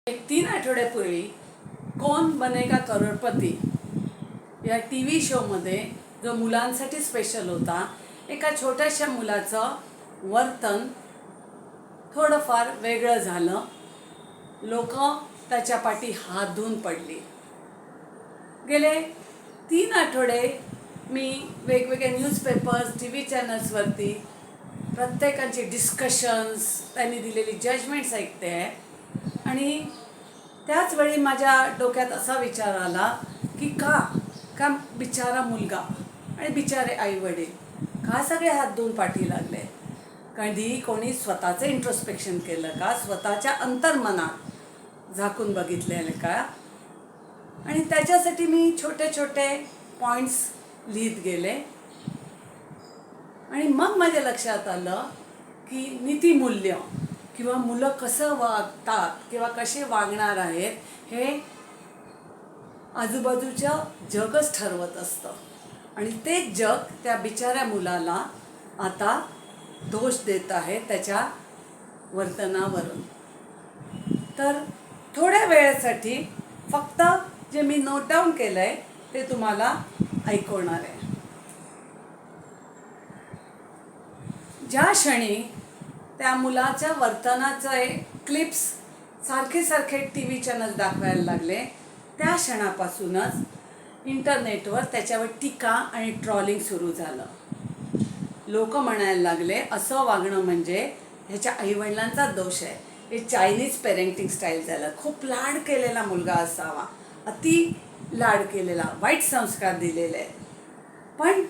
एक 3 आठवड्यापूर्वी कौन बनेगा करोडपती या TV शोमध्ये जो मुलांसाठी स्पेशल होता, एका छोट्याशा मुलाचं वर्तन थोडंफार वेगळं झालं. लोक त्याच्या पाठी हात धुवून पडली. गेले 3 आठवडे मी वेगवेगळे न्यूजपेपर्स, TV चॅनल्सवरती प्रत्येकांची डिस्कशन्स, त्यांनी दिलेली जजमेंट्स ऐकते आहे. आणि त्याचवेळी माझ्या डोक्यात असा विचार आला की का बिचारा मुलगा आणि बिचारे आईवडील का सगळे हात धुवून पाठी लागले. कधी कोणी स्वतःचं इंट्रोस्पेक्शन केलं का? स्वतःच्या अंतर्मनात झाकून बघितलेलं का? आणि त्याच्यासाठी मी छोटे छोटे पॉईंट्स लिहित गेले. आणि मग माझ्या लक्षात आलं की नीतिमूल्य किंवा मुलं कसं वागतात किंवा कसे वागणार आहेत हे आजूबाजूचं जगच ठरवत असतं. आणि तेच जग त्या बिचाऱ्या मुलाला आता दोष देत आहे त्याच्या वर्तनावरून. तर थोड्या वेळेसाठी फक्त जे मी नोट डाऊन केलं आहे ते तुम्हाला ऐकवणार आहे. ज्या क्षणी त्या मुलाच्या वर्तनाचे क्लिप्स सारखे TV चॅनल दाखवायला लागले, त्या क्षणापासूनच इंटरनेटवर त्याच्यावर टीका आणि ट्रॉलिंग सुरू झालं. लोक म्हणायला लागले असं वागणं म्हणजे ह्याच्या आईवडिलांचा दोष आहे. हे चायनीज पेरेंटिंग स्टाईल झालं. खूप लाड केलेला मुलगा असावा, अति लाड केलेला, वाईट संस्कार दिलेले. पण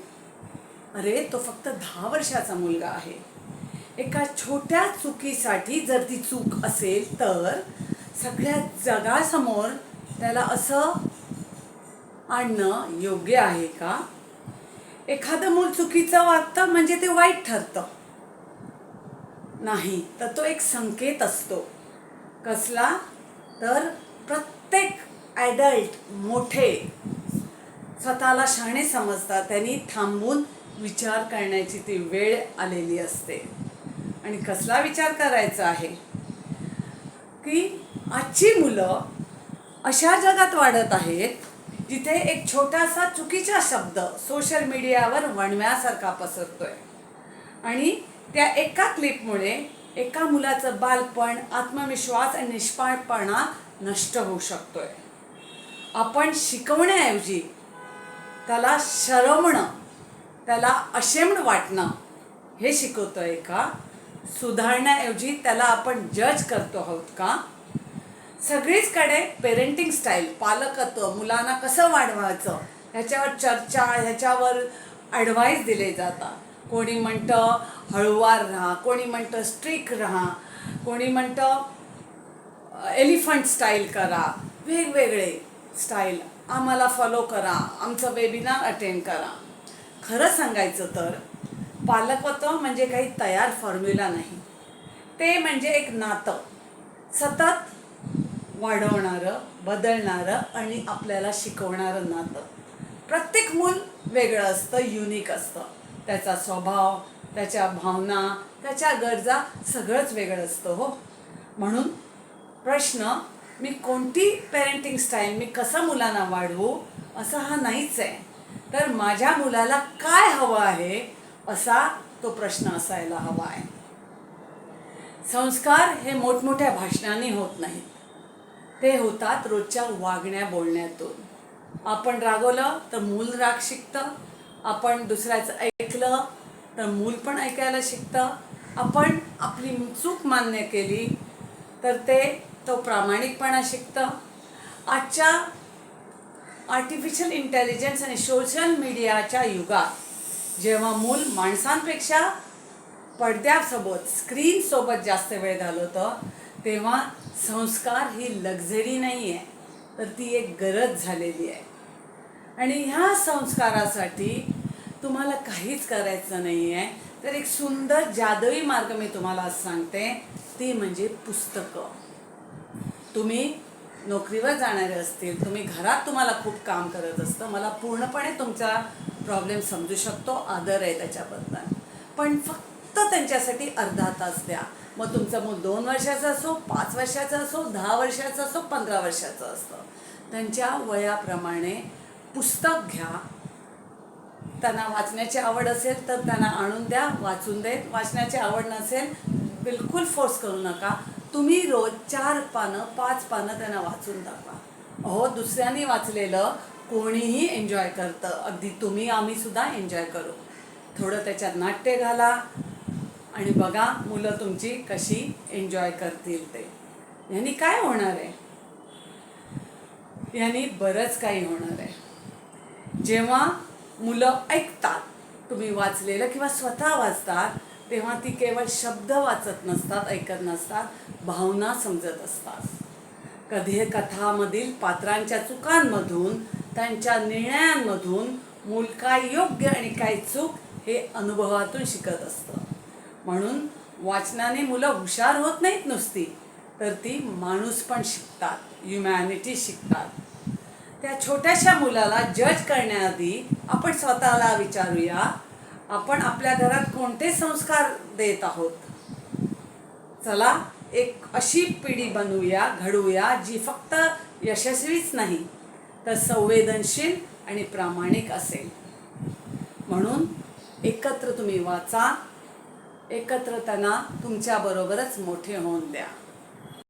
अरे तो फक्त 10 वर्षाचा मुलगा आहे. एका छोट्या चुकीसाठी जर ती चूक असेल तर सगळ्या जगासमोर त्याला असं आणणं योग्य आहे का? एखादं मूल चुकीचं वागतं म्हणजे ते वाईट ठरतं नाही, तर तो एक संकेत असतो. कसला? तर प्रत्येक ॲडल्ट मोठे स्वतःला शहाणे समजतात, त्यांनी थांबून विचार करण्याची ती वेळ आलेली असते. आणि कसला विचार करायचा आहे की आजची मुलं अशा जगात वाढत आहेत जिथे एक छोटासा चुकीचा शब्द सोशल मीडियावर वणव्यासारखा पसरतोय. आणि त्या एका क्लिपमुळे एका मुलाचं बालपण, आत्मविश्वास आणि निष्पाळपणा नष्ट होऊ शकतोय. आपण शिकवण्याऐवजी त्याला शरमणं, त्याला अशेम्ड वाटणं हे शिकवतोय का? सुधारण्याऐवजी त्याला आपण जज करतो आहोत का? सगळीचकडे पेरेंटिंग स्टाईल, पालकत्व, मुलांना कसं वाढवायचं ह्याच्यावर चर्चा, ह्याच्यावर ॲडवाईस दिले जातात. कोणी म्हणतं हळूवार राहा, कोणी म्हणतं स्ट्रिक्ट राहा, कोणी म्हणतं एलिफंट स्टाईल करा, वेगवेगळे स्टाईल आम्हाला फॉलो करा, आमचं वेबिनार अटेंड करा. खरं सांगायचं तर पालकत्व म्हणजे काही तयार फॉर्म्युला नाही. ते म्हणजे एक नातं, सतत वाढवणारं, बदलणारं आणि आपल्याला शिकवणारं नातं. प्रत्येक मूल वेगळं असतं, युनिक असतं. त्याचा स्वभाव, त्याच्या भावना, त्याच्या गरजा सगळंच वेगळं असतं हो. म्हणून प्रश्न मी कोणती पेरेंटिंग स्टाईल, मी कसं मुलांना वाढवू असा हा नाहीच आहे. तर माझ्या मुलाला काय हवं आहे असा तो प्रश्न असायला हवा आहे. संस्कार हे मोठमोठ्या भाषणांनी होत नाहीत, ते होतात रोजच्या वागण्या बोलण्यातून. आपण रागवलं तर मूल राग शिकतं, आपण दुसऱ्याचं ऐकलं तर मूल पण ऐकायला शिकतं, आपण आपली चूक मान्य केली तर तो प्रामाणिकपणा शिकतं. आजच्या आर्टिफिशियल इंटेलिजन्स आणि सोशल मीडियाच्या युगात जेव्हा मूल माणसांपेक्षा पडद्यासोबत, स्क्रीनसोबत जास्त वेळ घालवतं, तेव्हा संस्कार ही लक्झरी नाही आहे, तर ती एक गरज झालेली आहे. आणि ह्या संस्कारासाठी तुम्हाला काहीच करायचं नाही आहे, तर एक सुंदर जादुई मार्ग मी तुम्हाला सांगते, ती म्हणजे पुस्तकं. तुम्ही नोकरीवर जाणारे असतील, तुम्ही घरात तुम्हाला खूप काम करत असतं, मला पूर्णपणे तुमचा प्रॉब्लेम समजू शकतो, आदर आहे त्याच्याबद्दल. पण फक्त फक्त त्यांच्यासाठी अर्धा तास द्या. मग तुमचं मूल 2 वर्षाचं असो, 5 वर्षाचं असो, 10 वर्षाचं असो, 15 वर्षाचं असतं, त्यांच्या वयाप्रमाणे पुस्तक घ्या. त्यांना वाचण्याची आवड असेल तर त्यांना आणून द्या, वाचून देत. वाचण्याची आवड नसेल, बिलकुल फोर्स करू नका. तुम्ही रोज 4 पानं 5 पानं त्यांना वाचून दाखवा. अहो, दुसऱ्यांनी वाचलेलं कोणीही एन्जॉय करतं, अगदी तुम्ही आम्हीसुद्धा एन्जॉय करू. थोडं त्याच्यात नाट्य घाला आणि बघा मुलं तुमची कशी एन्जॉय करतील ते. ह्यानी काय होणार आहे? ह्यानी बरंच काही होणार आहे. जेव्हा मुलं ऐकतात तुम्ही वाचलेलं किंवा स्वतः वाचतात, तेव्हा ती केवळ शब्द वाचत नसतात, ऐकत नसतात, भावना समजत असतात. कधी कथामधील पात्रांच्या चुकांमधून, त्यांच्या निर्णयांमधून मूल काय योग्य आणि काय चूक हे अनुभवातून शिकत असतं. म्हणून वाचनाने मुलं हुशार होत नाहीत नुसती, तर ती माणूस पण शिकतात, ह्युमॅनिटी शिकतात. त्या छोट्याशा मुलाला जज करण्याआधी आपण स्वतःला विचारूया, आपण आपल्या घरात कोणते संस्कार देत आहोत. चला एक अशी पिढी बनवूया, घडवूया, जी फक्त यशस्वीच नाही तर संवेदनशील आणि प्रामाणिक असेल. म्हणून एकत्र तुम्ही वाचा, एकत्र त्यांना तुमच्याबरोबरच मोठे होऊन द्या.